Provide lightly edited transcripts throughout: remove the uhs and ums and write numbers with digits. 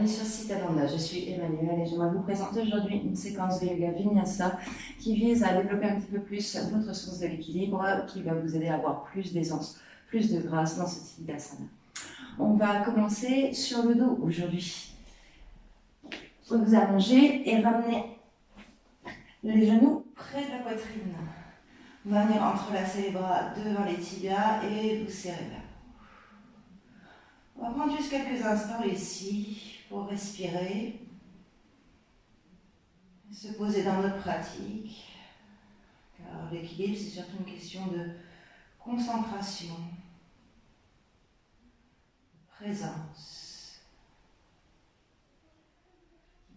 bienvenue sur Cittadanda. Je suis Emmanuelle et j'aimerais vous présenter aujourd'hui une séquence de yoga vinyasa qui vise à développer un petit peu plus votre sens de l'équilibre, qui va vous aider à avoir plus d'aisance, plus de grâce dans ce type d'asana. On va commencer sur le dos aujourd'hui. Vous allongez et ramenez les genoux près de la poitrine. Vous allez venir entrelacer les bras devant les tibias et vous serrer là. On va prendre juste quelques instants ici pour respirer, se poser dans notre pratique, car l'équilibre c'est surtout une question de concentration, de présence.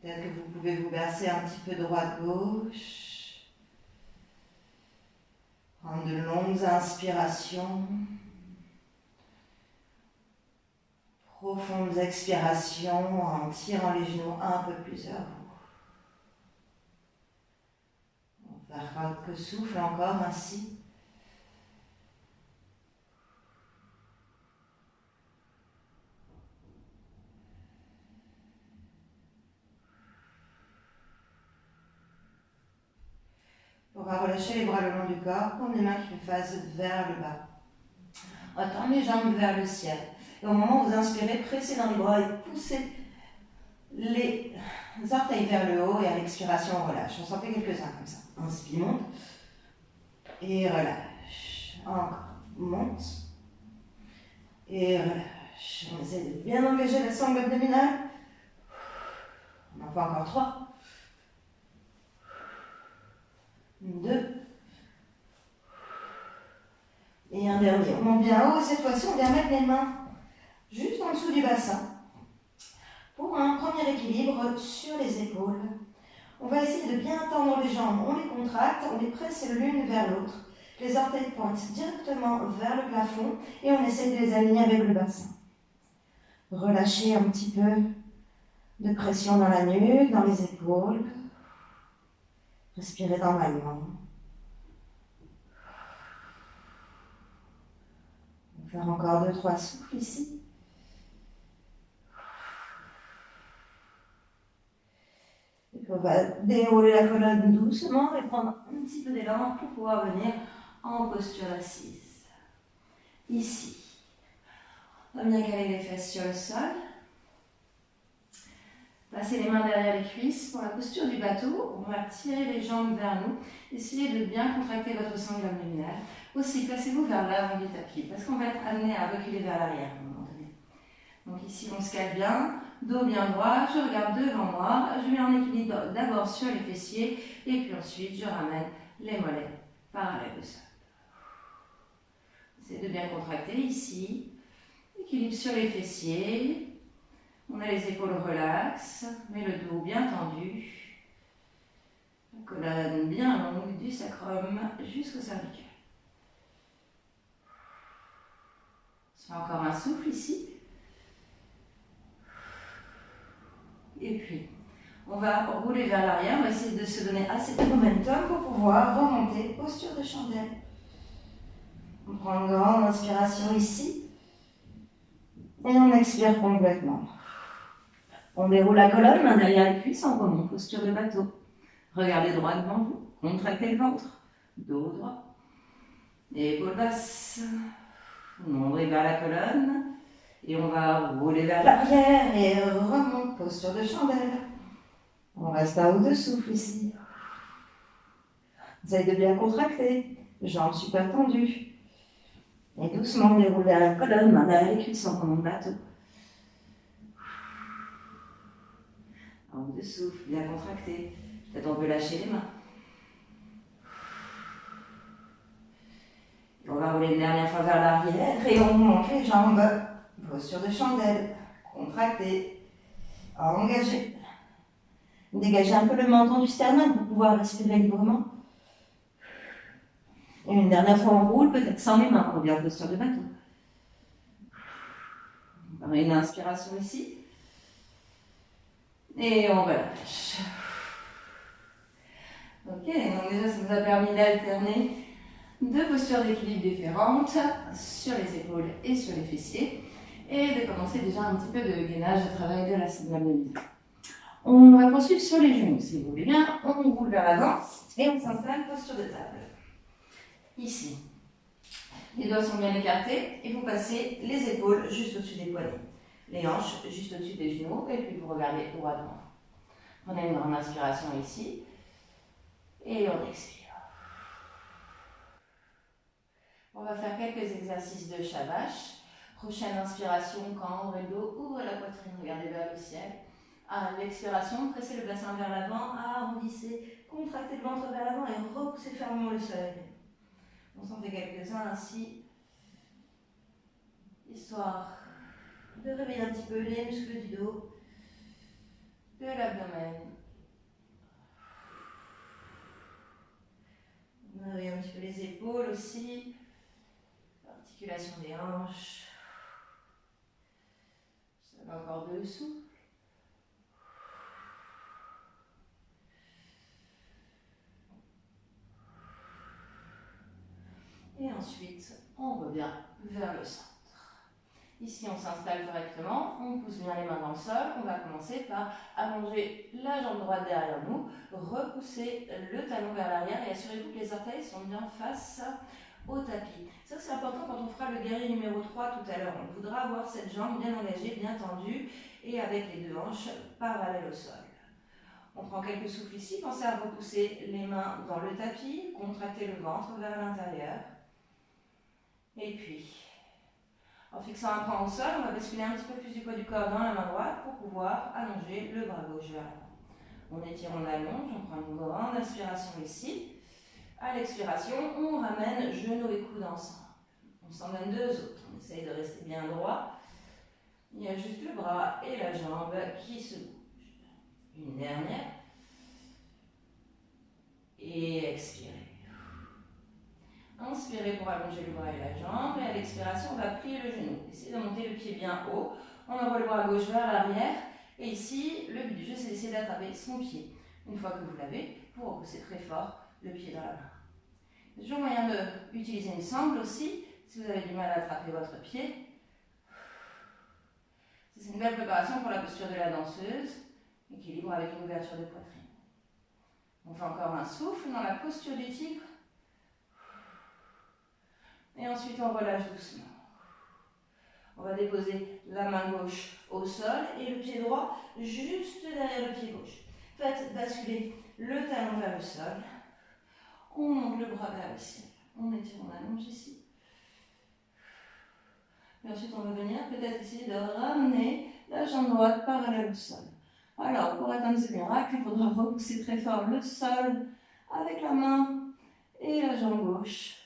Peut-être que vous pouvez vous bercer un petit peu droite-gauche, prendre de longues inspirations. Profondes expirations en tirant les genoux un peu plus vers vous. On va faire quelques souffles encore ainsi. On va relâcher les bras le long du corps, prendre les mains qui me fassent vers le bas. On va tendre les jambes vers le ciel. Et au moment où vous inspirez, pressez dans les bras et poussez les orteils vers le haut et à l'expiration, on relâche. On s'en fait quelques-uns comme ça. Inspire, monte et relâche. Encore, monte et relâche. On essaie de bien engager la sangle abdominale. On en fait encore 3. 2. Et un dernier. On monte bien haut. Cette fois-ci, on vient mettre les mains juste en dessous du bassin. Pour un premier équilibre sur les épaules, on va essayer de bien tendre les jambes. On les contracte, on les presse l'une vers l'autre. Les orteils pointent directement vers le plafond et on essaie de les aligner avec le bassin. Relâchez un petit peu de pression dans la nuque, dans les épaules. Respirez normalement. On va faire encore 2-3 souffles ici. On va dérouler la colonne doucement et prendre un petit peu d'élan pour pouvoir venir en posture assise. Ici, on va bien caler les fesses sur le sol. Passez les mains derrière les cuisses. Pour la posture du bateau, on va tirer les jambes vers nous. Essayez de bien contracter votre sangle abdominale. Aussi, placez-vous vers l'avant du tapis parce qu'on va être amené à reculer vers l'arrière à un moment donné. Donc ici, on se cale bien. Dos bien droit, je regarde devant moi, je mets en équilibre d'abord sur les fessiers et puis ensuite je ramène les mollets parallèles au sol. Essayez de bien contracter ici, équilibre sur les fessiers, on a les épaules relaxes, mais le dos bien tendu, la colonne bien longue du sacrum jusqu'au cervical. On se fait encore un souffle ici. Et puis, on va rouler vers l'arrière, on va essayer de se donner assez de momentum pour pouvoir remonter, posture de chandelle. On prend une grande inspiration ici, et on expire complètement. On déroule la colonne, main derrière les cuisses, on remonte, posture de bateau. Regardez droit devant vous, contractez le ventre, dos droit, épaules basses, nombril vers la colonne. Et on va rouler vers l'arrière et remonte, posture de chandelle. On reste à haut de souffle ici. Essayez de bien contracter, jambes super tendues. Et doucement, on déroule vers la colonne, main derrière les cuisses, on remonte bateau. À haut de souffle, bien contracté. Peut-être on peut lâcher les mains. Et on va rouler une dernière fois vers l'arrière et on monte les jambes. Posture de chandelle, contractée, engagée. Dégagez un peu le menton du sternum pour pouvoir respirer librement. Et une dernière fois, on roule, peut-être sans les mains. On revient en posture de bateau. On va une inspiration ici. Et on relâche. Ok, donc déjà, ça nous a permis d'alterner deux postures d'équilibre différentes sur les épaules et sur les fessiers. et de commencer déjà un petit peu de gainage de travail de l'abdominal. On va poursuivre sur les genoux, si vous voulez bien. On roule vers l'avant et on s'installe posture de table. Ici, les doigts sont bien écartés et vous passez les épaules juste au-dessus des poignets, les hanches juste au-dessus des genoux et puis vous regardez droit devant. Prenez une grande inspiration ici et on expire. On va faire quelques exercices de Shavash. Prochaine inspiration, cambre le dos, ouvre la poitrine, regardez vers le ciel. À l'expiration, pressez le bassin vers l'avant, arrondissez, contractez le ventre vers l'avant et repoussez fermement le sol. On s'en fait quelques-uns ainsi, histoire de réveiller un petit peu les muscles du dos, de l'abdomen. On réveille un petit peu les épaules aussi, l'articulation des hanches. Ça va encore dessous. Et ensuite, on revient vers le centre. Ici, on s'installe correctement, on pousse bien les mains dans le sol. On va commencer par allonger la jambe droite derrière nous, repousser le talon vers l'arrière et assurez-vous que les orteils sont bien face au tapis. Ça, c'est important quand on fera le guerrier numéro 3 tout à l'heure. On voudra avoir cette jambe bien engagée, bien tendue et avec les deux hanches parallèles au sol. On prend quelques souffles ici, pensez à repousser les mains dans le tapis, contracter le ventre vers l'intérieur. Et puis, en fixant un point au sol, on va basculer un petit peu plus du poids du corps dans la main droite pour pouvoir allonger le bras gauche vers l'avant. On étire, on allonge, on prend une grande inspiration ici. À l'expiration, on ramène genoux et coudes ensemble. On s'en donne deux autres. On essaye de rester bien droit. Il y a juste le bras et la jambe qui se bougent. Une dernière. Et expirez. Inspirez pour allonger le bras et la jambe. Et à l'expiration, on va plier le genou. Essayez de monter le pied bien haut. On envoie le bras gauche vers l'arrière. Et ici, le but du jeu, c'est d'essayer d'attraper son pied. Une fois que vous l'avez, vous repoussez très fort le pied dans la main. Il y a toujours moyen d'utiliser une sangle aussi, si vous avez du mal à attraper votre pied. C'est une belle préparation pour la posture de la danseuse. Équilibre avec une ouverture de poitrine. On fait encore un souffle dans la posture du tigre. Et ensuite, on relâche doucement. On va déposer la main gauche au sol et le pied droit juste derrière le pied gauche. Faites basculer le talon vers le sol. On monte le bras vers le ciel. On étire, on allonge ici. Et ensuite, on va venir peut-être essayer de ramener la jambe droite parallèle au sol. Alors, pour atteindre ce miracle, il faudra repousser très fort le sol avec la main et la jambe gauche.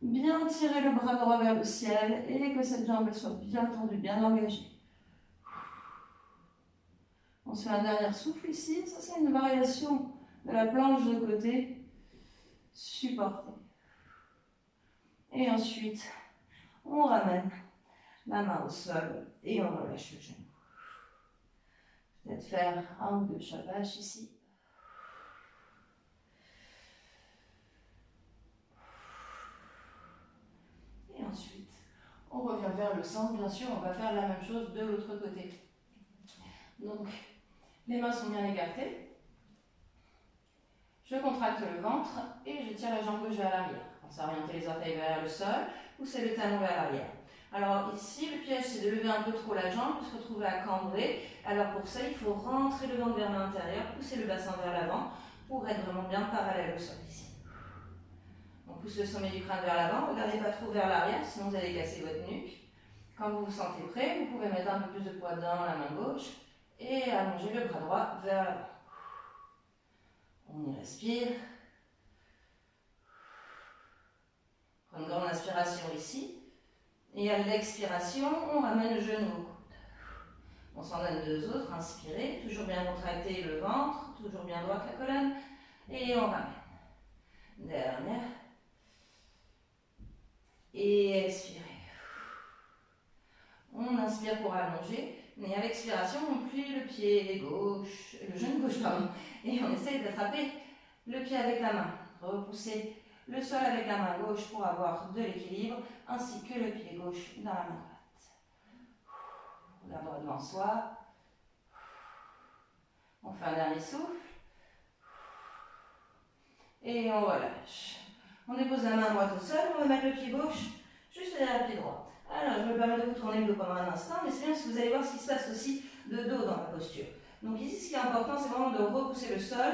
Bien tirer le bras droit vers le ciel et que cette jambe soit bien tendue, bien engagée. On se fait un dernier souffle ici. Ça, c'est une variation de la planche de côté. Supportée. Et ensuite, on ramène la main au sol et on relâche le genou. Peut-être faire un ou deux Shavash ici. Et ensuite, on revient vers le centre. Bien sûr, on va faire la même chose de l'autre côté. Donc, les mains sont bien écartées. Je contracte le ventre et je tire la jambe gauche vers l'arrière. Pensez à orienter les orteils vers le sol, pousser le talon vers l'arrière. Alors ici, le piège, c'est de lever un peu trop la jambe, de se retrouver à cambrer. Alors pour ça, il faut rentrer le ventre vers l'intérieur, pousser le bassin vers l'avant pour être vraiment bien parallèle au sol ici. On pousse le sommet du crâne vers l'avant, regardez pas trop vers l'arrière, sinon vous allez casser votre nuque. Quand vous vous sentez prêt, vous pouvez mettre un peu plus de poids dans la main gauche et allonger le bras droit vers l'avant. On y respire. Prends une grande inspiration ici. Et à l'expiration, on ramène le genou au coude. On s'en donne deux autres. Inspirez, toujours bien contracter le ventre, toujours bien droite la colonne. Et on ramène. Dernière. Et expirez. On inspire pour allonger. Et à l'expiration, on plie le pied gauche, le genou gauche, pardon. Et on essaye d'attraper le pied avec la main. Repoussez le sol avec la main gauche pour avoir de l'équilibre, ainsi que le pied gauche dans la main droite. Regarde droit devant soi. On fait un dernier souffle. Et on relâche. On dépose la main droite au sol, on va mettre le pied gauche juste derrière le pied droit. Alors, je me permets de vous tourner le dos pendant un instant, mais c'est bien parce que vous allez voir ce qui se passe aussi de dos dans la posture. Donc ici, ce qui est important, c'est vraiment de repousser le sol.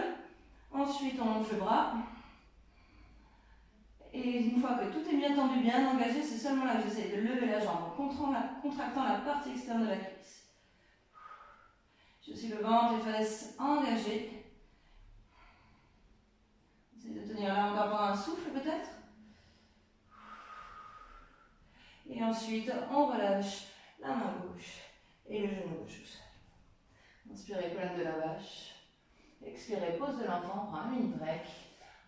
Ensuite, on monte le bras. Et une fois que tout est bien tendu, bien engagé, c'est seulement là que j'essaie de lever la jambe en contractant la partie externe de la cuisse. J'ai aussi le ventre, les fesses engagées. Essayez de tenir là encore pendant un souffle peut-être. Et ensuite, on relâche la main gauche et le genou gauche au sol. Inspirez, colonne de la vache. Expirez, pose de l'enfant, prend un mini break.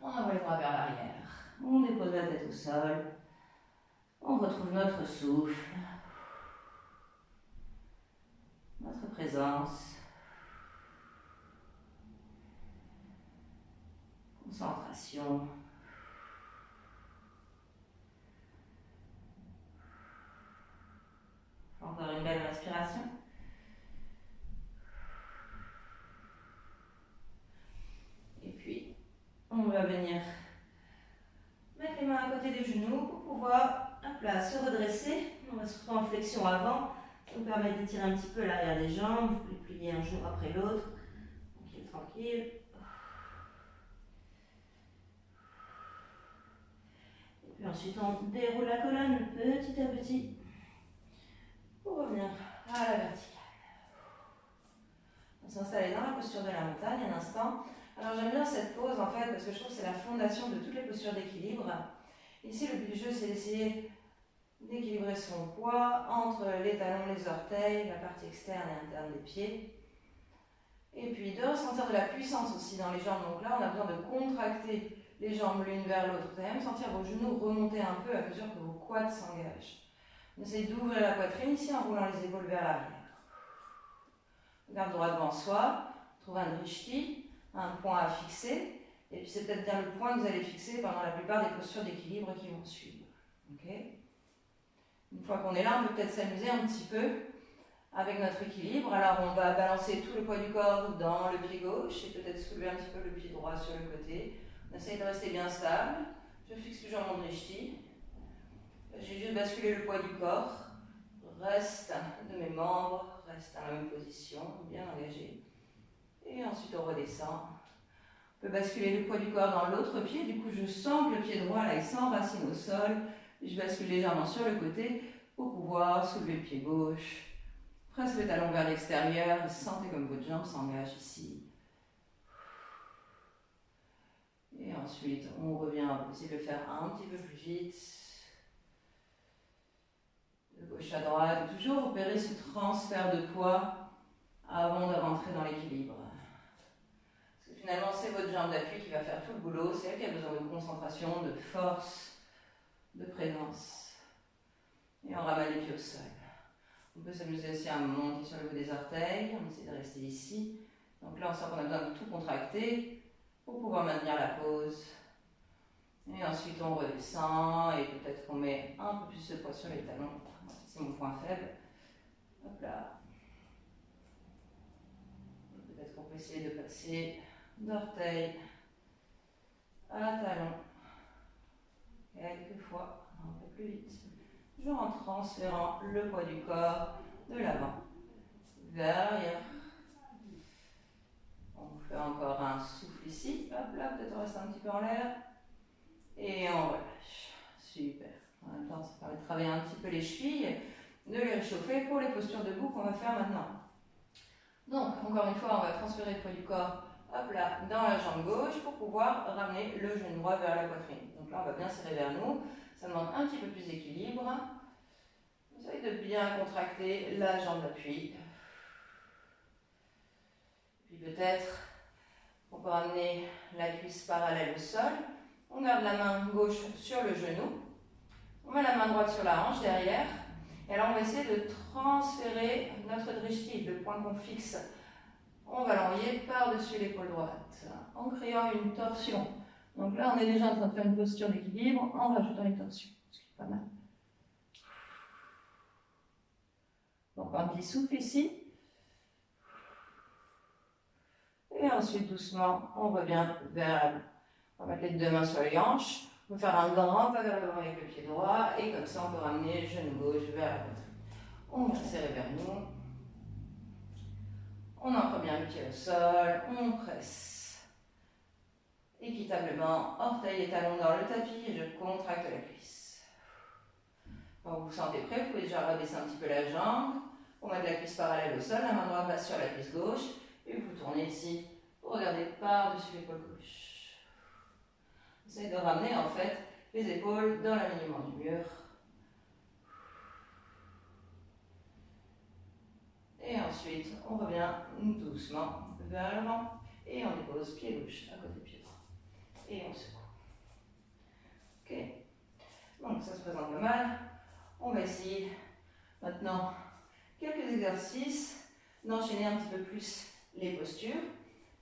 On envoie les bras vers l'arrière. On dépose la tête au sol. On retrouve notre souffle. Notre présence. Concentration. Encore une belle respiration. Et puis, on va venir mettre les mains à côté des genoux pour pouvoir, hop là, se redresser. On va se retrouver en flexion avant. Ça nous permet d'étirer un petit peu l'arrière des jambes. Vous pouvez plier un genou après l'autre. Tranquille, tranquille. Et puis ensuite, on déroule la colonne petit à petit pour revenir à la verticale. On va s'installer dans la posture de la montagne un instant. Alors j'aime bien cette pose en fait parce que je trouve que c'est la fondation de toutes les postures d'équilibre. Ici le but du jeu c'est d'essayer d'équilibrer son poids entre les talons, les orteils, la partie externe et interne des pieds. Et puis de ressentir de la puissance aussi dans les jambes. Donc là on a besoin de contracter les jambes l'une vers l'autre. Vous allez même sentir vos genoux remonter un peu à mesure que vos quads s'engagent. On essaie d'ouvrir la poitrine ici en roulant les épaules vers l'arrière. Regarde droit devant soi, trouve un drishti, un point à fixer, et puis c'est peut-être bien le point que vous allez fixer pendant la plupart des postures d'équilibre qui vont suivre. Okay. Une fois qu'on est là, on peut peut-être s'amuser un petit peu avec notre équilibre. Alors on va balancer tout le poids du corps dans le pied gauche et peut-être soulever un petit peu le pied droit sur le côté. On essaye de rester bien stable. Je fixe toujours mon drishti. J'ai juste basculé le poids du corps. Reste de mes membres, reste dans la même position, bien engagé. Et ensuite on redescend. On peut basculer le poids du corps dans l'autre pied. Du coup je sens que le pied droit là il s'enracine au sol. Je bascule légèrement sur le côté pour pouvoir soulever le pied gauche. Presse le talon vers l'extérieur. Sentez comme votre jambe s'engage ici. Et ensuite on revient, on peut essayer de le faire un petit peu plus vite. De gauche à droite, toujours opérer ce transfert de poids avant de rentrer dans l'équilibre. Parce que finalement, c'est votre jambe d'appui qui va faire tout le boulot, c'est elle qui a besoin de concentration, de force, de présence. Et on ramène les pieds au sol. On peut s'amuser aussi à monter sur le bout des orteils, on essaie de rester ici. Donc là, on sent qu'on a besoin de tout contracter pour pouvoir maintenir la pose. Et ensuite on redescend et peut-être qu'on met un peu plus de poids sur les talons. C'est mon point faible. Hop là. Peut-être qu'on peut essayer de passer d'orteil à talon. Quelques fois, un peu plus vite. Toujours en transférant le poids du corps de l'avant vers l'arrière. On fait encore un souffle ici. Hop là, peut-être on reste un petit peu en l'air. Et on relâche. Super. En même temps, ça permet de travailler un petit peu les chevilles, de les réchauffer pour les postures debout qu'on va faire maintenant. Donc, encore une fois, on va transférer le poids du corps, hop là, dans la jambe gauche pour pouvoir ramener le genou droit vers la poitrine. Donc là, on va bien serrer vers nous. Ça demande un petit peu plus d'équilibre. Essayez de bien contracter la jambe d'appui. Puis peut-être, on peut ramener la cuisse parallèle au sol. On garde la main gauche sur le genou. On met la main droite sur la hanche derrière. Et alors on va essayer de transférer notre drishti, le point qu'on fixe. On va l'envoyer par-dessus l'épaule droite en créant une torsion. Donc là on est déjà en train de faire une posture d'équilibre en rajoutant une torsion, ce qui est pas mal. Donc un petit souffle ici. Et ensuite, doucement, on revient vers l'avant. On va mettre les deux mains sur les hanches. On va faire un grand pas vers l'avant avec le pied droit. Et comme ça, on peut ramener le genou gauche vers la poitrine. On va serrer vers nous. On ancre bien le pied au sol. On presse équitablement. Orteils et talons dans le tapis. Et je contracte la cuisse. Quand vous vous sentez prêt, vous pouvez déjà rabaisser un petit peu la jambe. On met la cuisse parallèle au sol. La main droite passe sur la cuisse gauche. Et vous tournez ici. Vous regardez par-dessus l'épaule gauche. Essayez de ramener en fait les épaules dans l'alignement du mur. Et ensuite, on revient doucement vers l'avant. Et on dépose pied gauche à côté de pied droit. Et on secoue. Ok. Donc ça se présente pas mal. On va essayer maintenant quelques exercices d'enchaîner un petit peu plus les postures.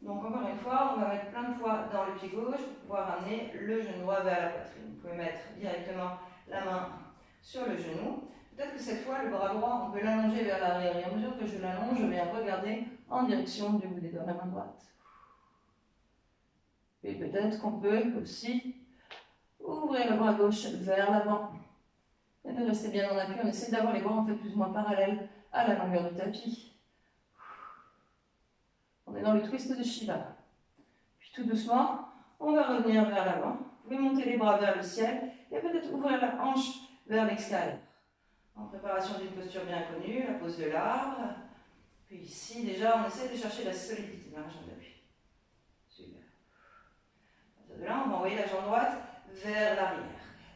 Donc encore une fois, on va mettre plein de fois dans le pied gauche pour pouvoir amener le genou droit vers la poitrine. Vous pouvez mettre directement la main sur le genou. Peut-être que cette fois, le bras droit, on peut l'allonger vers l'arrière. Et à mesure que je l'allonge, je vais regarder en direction du bout des doigts de la main droite. Et peut-être qu'on peut aussi ouvrir le bras gauche vers l'avant. Et de rester bien en appui. On essaie d'avoir les bras en fait plus ou moins parallèles à la longueur du tapis. On est dans le twist de Shiva. Puis tout doucement, on va revenir vers l'avant. Vous pouvez monter les bras vers le ciel et peut-être ouvrir la hanche vers l'extérieur. En préparation d'une posture bien connue, la pose de l'arbre. Puis ici, déjà, on essaie de chercher la solidité dans la jambe d'appui. Super. À partir de là, on va envoyer la jambe droite vers l'arrière.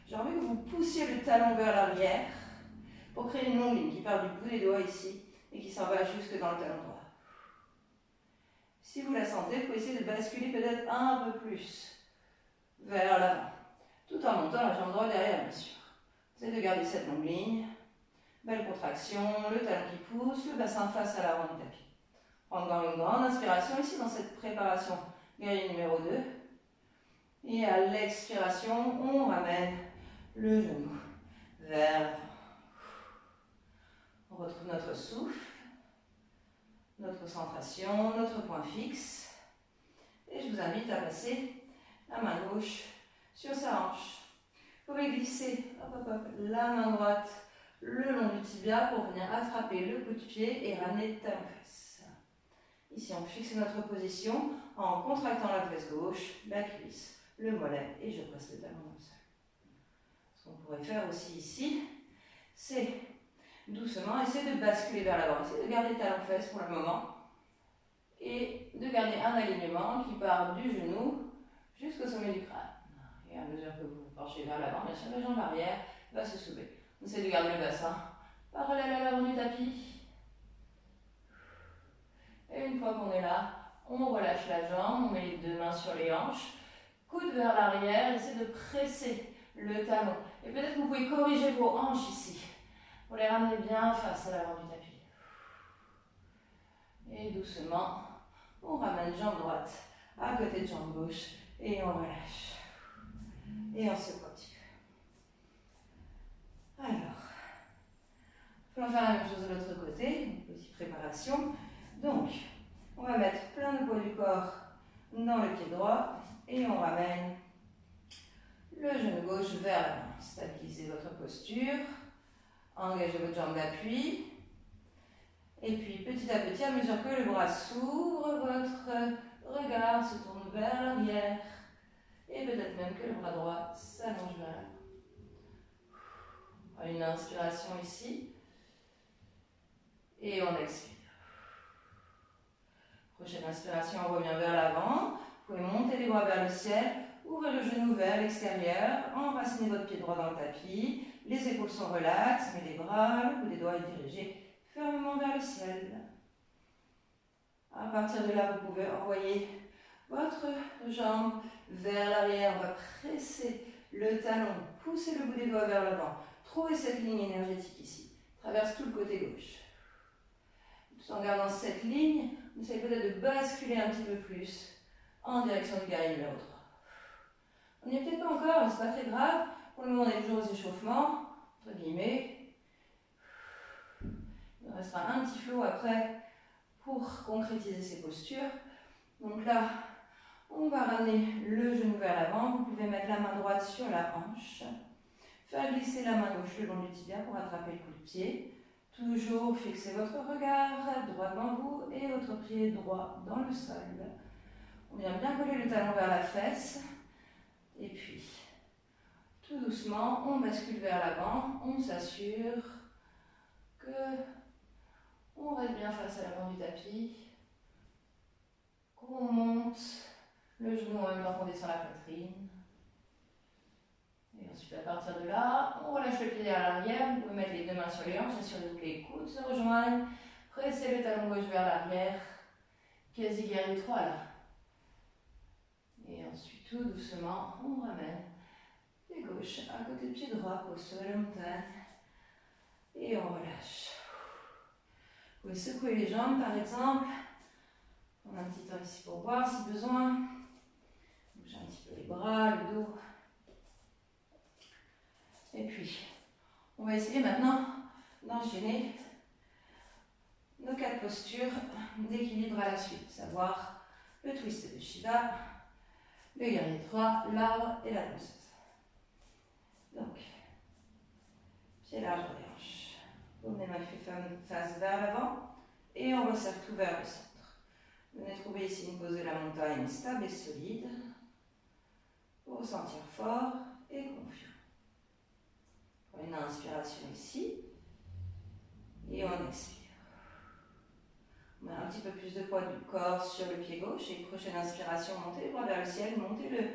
J'ai envie que vous poussiez le talon vers l'arrière pour créer une longue ligne qui part du bout des doigts ici et qui s'en va jusque dans le talon droit. Si vous la sentez, vous pouvez essayer de basculer peut-être un peu plus vers l'avant, tout en montant la jambe droite derrière, bien sûr. Essayez de garder cette longue ligne. Belle contraction, le talon qui pousse, le bassin face à l'avant du tapis. Encore une grande inspiration ici dans cette préparation guerrier numéro 2. Et à l'expiration, on ramène le genou vers l'avant. On retrouve notre souffle, notre concentration, notre point fixe. Et je vous invite à passer la main gauche sur sa hanche. Vous pouvez glisser la main droite le long du tibia pour venir attraper le bout de pied et ramener le talon fesse. Ici, on fixe notre position en contractant la fesse gauche, la cuisse, le mollet et je presse le talon dans le sol. Ce qu'on pourrait faire aussi ici, c'est doucement essayer de basculer vers l'avant. Essayez de garder le talon fesse pour le moment et de garder un alignement qui part du genou jusqu'au sommet du crâne. Et à mesure que vous vous penchez vers l'avant, bien sûr, la jambe arrière va se soulever. On essaie de garder le bassin parallèle à l'avant du tapis. Et une fois qu'on est là, on relâche la jambe, on met les deux mains sur les hanches, coude vers l'arrière, essayez de presser le talon. Et peut-être que vous pouvez corriger vos hanches ici, pour les ramener bien face à l'avant du tapis. Et doucement, on ramène jambe droite à côté de jambe gauche et on relâche. Et on se continue. Alors, on va faire la même chose de l'autre côté, une petite préparation. Donc, on va mettre plein de poids du corps dans le pied droit et on ramène le genou gauche vers l'avant. Stabilisez votre posture, engagez votre jambe d'appui. Et puis petit à petit, à mesure que le bras s'ouvre, votre regard se tourne vers l'arrière. Et peut-être même que le bras droit s'allonge vers l'avant. Une inspiration ici. Et on expire. Prochaine inspiration, on revient vers l'avant. Vous pouvez monter les bras vers le ciel, ouvrir le genou vers l'extérieur, enraciner votre pied droit dans le tapis. Les épaules sont relaxes, mais les bras, le bout des doigts est dirigé fermement vers le ciel. À partir de là, vous pouvez envoyer votre jambe vers l'arrière. On va presser le talon, pousser le bout des doigts vers l'avant. Trouvez cette ligne énergétique ici. Traverse tout le côté gauche. Tout en gardant cette ligne, vous essayez peut-être de basculer un petit peu plus en direction du guerrier numéro 3. On n'y est peut-être pas encore, mais ce n'est pas très grave. Pour le moment, on est toujours aux échauffements, entre guillemets. Il nous restera un petit flow après pour concrétiser ces postures. Donc là, on va ramener le genou vers l'avant. Vous pouvez mettre la main droite sur la hanche. Faire glisser la main gauche le long du tibia pour attraper le coup de pied. Toujours fixez votre regard droit devant vous et votre pied droit dans le sol. On vient bien coller le talon vers la fesse. Et puis, tout doucement, on bascule vers l'avant. On s'assure que on reste bien face à l'avant du tapis. Qu'on monte le genou en même temps qu'on descend la poitrine. Et ensuite, à partir de là, on relâche le pied à l'arrière. Vous pouvez mettre les deux mains sur les hanches, assurez-vous que les coudes se rejoignent. Pressez le talon gauche vers l'arrière. Quasi guerrier 3 là. Et ensuite, tout doucement, on ramène pied gauche à côté du pied droit, posture de la montagne. Et on relâche. Vous pouvez secouer les jambes par exemple. On a un petit temps ici pour boire si besoin. Bouger un petit peu les bras, le dos. Et puis, on va essayer maintenant d'enchaîner nos 4 postures d'équilibre à la suite, savoir le twist de Shiva, le guerrier 3, l'arbre et la danseuse. Donc, pied large des hanches. Paume des mains face vers l'avant et on resserre tout vers le centre. Venez trouver ici une pose de la montagne stable et solide pour vous sentir fort et confiant. Une inspiration ici et on expire. On met un petit peu plus de poids du corps sur le pied gauche et prochaine inspiration, montez les bras vers le ciel, montez le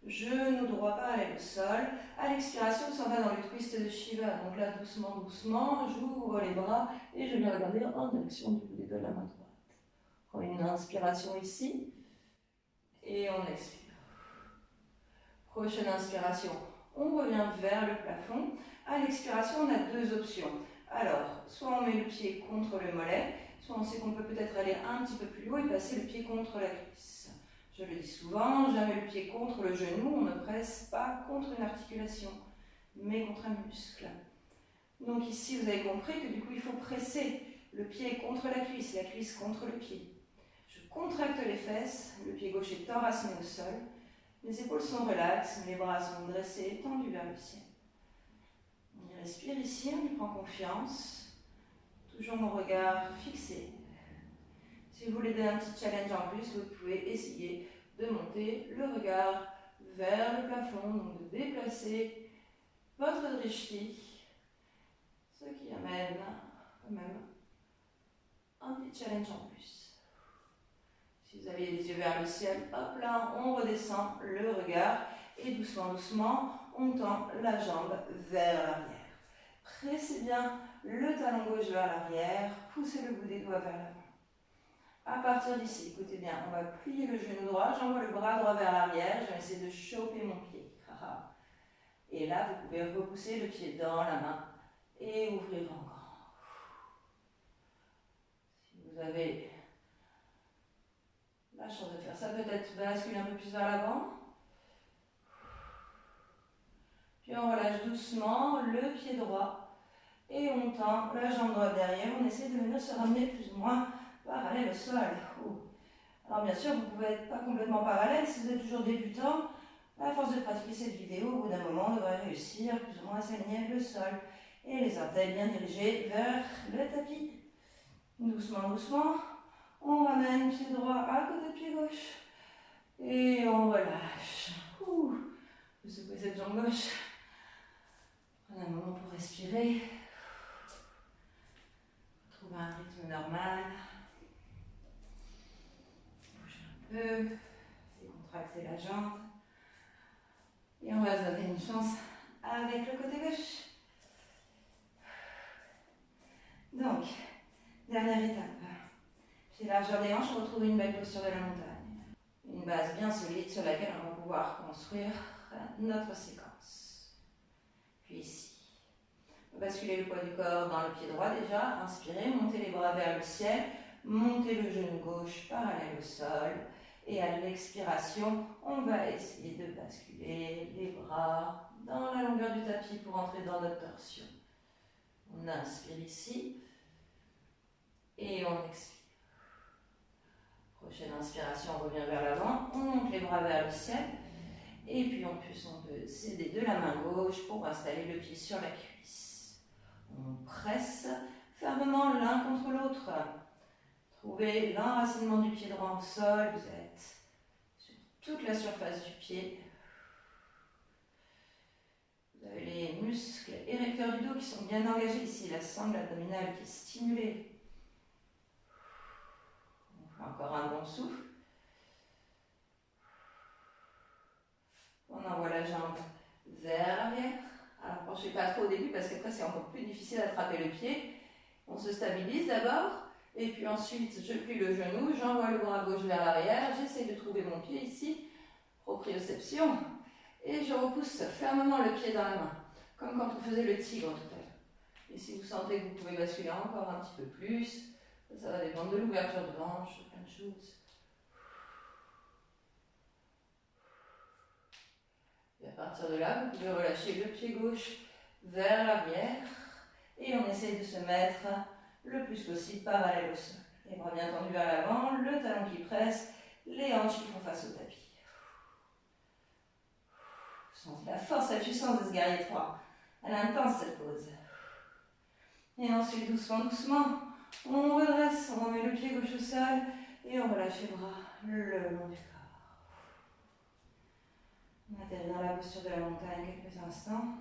genou droit parallèle au sol. À l'expiration, on s'en va dans le twist de Shiva. Donc là, doucement, doucement, j'ouvre les bras et je viens regarder en direction du bout des doigts de la main droite. Prends une inspiration ici et on expire. Prochaine inspiration, on revient vers le plafond. À l'expiration, on a 2 options. Alors, soit on met le pied contre le mollet, soit on sait qu'on peut peut-être aller un petit peu plus haut et passer le pied contre la cuisse. Je le dis souvent, jamais le pied contre le genou, on ne presse pas contre une articulation, mais contre un muscle. Donc ici, vous avez compris que du coup, il faut presser le pied contre la cuisse contre le pied. Je contracte les fesses, le pied gauche est enraciné au sol, les épaules sont relaxes, les bras sont dressés, tendus vers le ciel. On y respire ici, on y prend confiance. Toujours mon regard fixé. Si vous voulez donner un petit challenge en plus, vous pouvez essayer de monter le regard vers le plafond, donc de déplacer votre drishti, ce qui amène quand même un petit challenge en plus. Si vous avez les yeux vers le ciel, hop là, on redescend le regard et doucement, doucement, on tend la jambe vers l'arrière. Pressez bien le talon gauche vers l'arrière, poussez le bout des doigts vers l'avant. À partir d'ici, écoutez bien, on va plier le genou droit, j'envoie le bras droit vers l'arrière, je vais essayer de choper mon pied. Et là, vous pouvez repousser le pied dans la main et ouvrir en grand. Si vous avez la chance de faire ça, peut-être basculer un peu plus vers l'avant. Puis on relâche doucement le pied droit et on tend la jambe droite derrière. On essaie de venir se ramener plus ou moins parallèle au sol. Alors bien sûr, vous ne pouvez être pas complètement parallèle si vous êtes toujours débutant. À force de pratiquer cette vidéo, au bout d'un moment, on devrait réussir plus ou moins à s'aligner avec le sol. Et les orteils bien dirigés vers le tapis. Doucement, doucement, on ramène pied droit à côté de pied gauche. Et on relâche. Vous secouez cette jambe gauche. Prenez un moment pour respirer. Trouver un rythme normal. Bougez un peu. Décontractez la jambe. Et on va se donner une chance avec le côté gauche. Donc, dernière étape. Pied largeur des hanches, on retrouve une belle posture de la montagne. Une base bien solide sur laquelle on va pouvoir construire notre séquence. Puis ici, on va basculer le poids du corps dans le pied droit déjà. Inspirez, montez les bras vers le ciel. Montez le genou gauche parallèle au sol. Et à l'expiration, on va essayer de basculer les bras dans la longueur du tapis pour entrer dans notre torsion. On inspire ici. Et on expire. Prochaine inspiration, on revient vers l'avant, on monte les bras vers le ciel. Et puis en plus, on peut s'aider de la main gauche pour installer le pied sur la cuisse. On presse fermement l'un contre l'autre. Trouvez l'enracinement du pied droit au sol. Vous êtes sur toute la surface du pied. Vous avez les muscles érecteurs du dos qui sont bien engagés ici. La sangle abdominale qui est stimulée. On fait encore un bon souffle. On envoie la jambe vers l'arrière. Alors, ne penchez pas trop au début parce qu'après, c'est encore plus difficile d'attraper le pied. On se stabilise d'abord. Et puis ensuite, je plie le genou, j'envoie le bras gauche vers l'arrière. J'essaie de trouver mon pied ici. Proprioception. Et je repousse fermement le pied dans la main. Comme quand on faisait le tigre tout à l'heure. Et si vous sentez que vous pouvez basculer encore un petit peu plus, ça va dépendre de l'ouverture de hanche, de plein de choses. Et à partir de là, vous pouvez relâcher le pied gauche vers l'arrière. Et on essaye de se mettre le plus possible parallèle au sol. Les bras bien tendus vers l'avant, le talon qui presse, les hanches qui font face au tapis. Vous sentez la force, la puissance de ce guerrier 3. Elle est intense cette pause. Et ensuite, doucement, doucement, on redresse, on met le pied gauche au sol et on relâche les bras le long du corps. On atterrit dans la posture de la montagne quelques instants.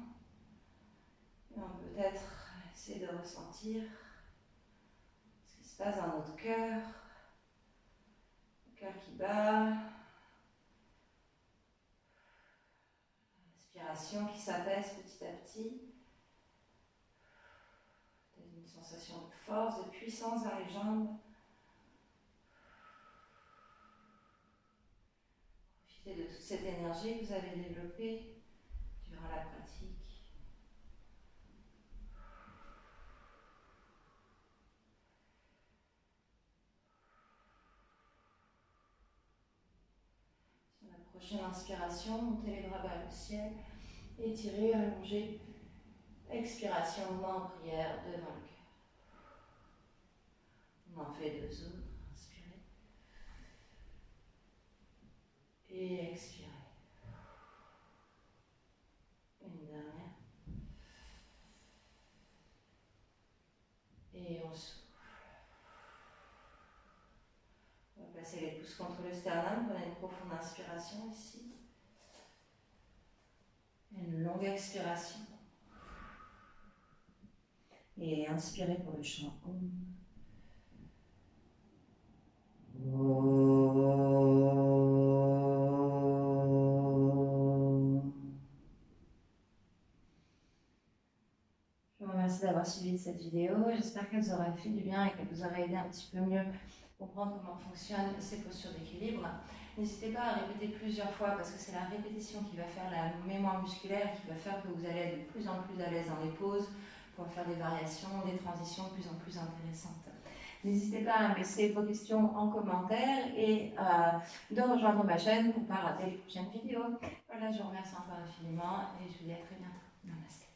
Et on peut peut-être essayer de ressentir ce qui se passe dans notre cœur. Le cœur qui bat. Respiration qui s'apaise petit à petit. Peut-être une sensation de force, de puissance dans les jambes. Profitez de toute cette énergie que vous avez développée durant la pratique. Sur la prochaine inspiration, montez les bras vers le ciel, étirez, allongez. Expiration, main en prière devant le cœur. On en fait deux autres. Inspirez. Et expirez. Une dernière. Et on souffle. On va placer les pouces contre le sternum. Prenez une profonde inspiration ici. Une longue expiration. Et inspirez pour le chant Om. Je vous remercie d'avoir suivi cette vidéo. J'espère qu'elle vous aura fait du bien et qu'elle vous aura aidé un petit peu mieux comprendre comment fonctionnent ces postures d'équilibre. N'hésitez pas à répéter plusieurs fois parce que c'est la répétition qui va faire la mémoire musculaire, qui va faire que vous allez être de plus en plus à l'aise dans les pauses pour faire des variations, des transitions de plus en plus intéressantes. N'hésitez pas à me laisser vos questions en commentaire et de rejoindre ma chaîne pour ne pas rater les prochaines vidéos. Voilà, je vous remercie encore infiniment et je vous dis à très bientôt. Namaste.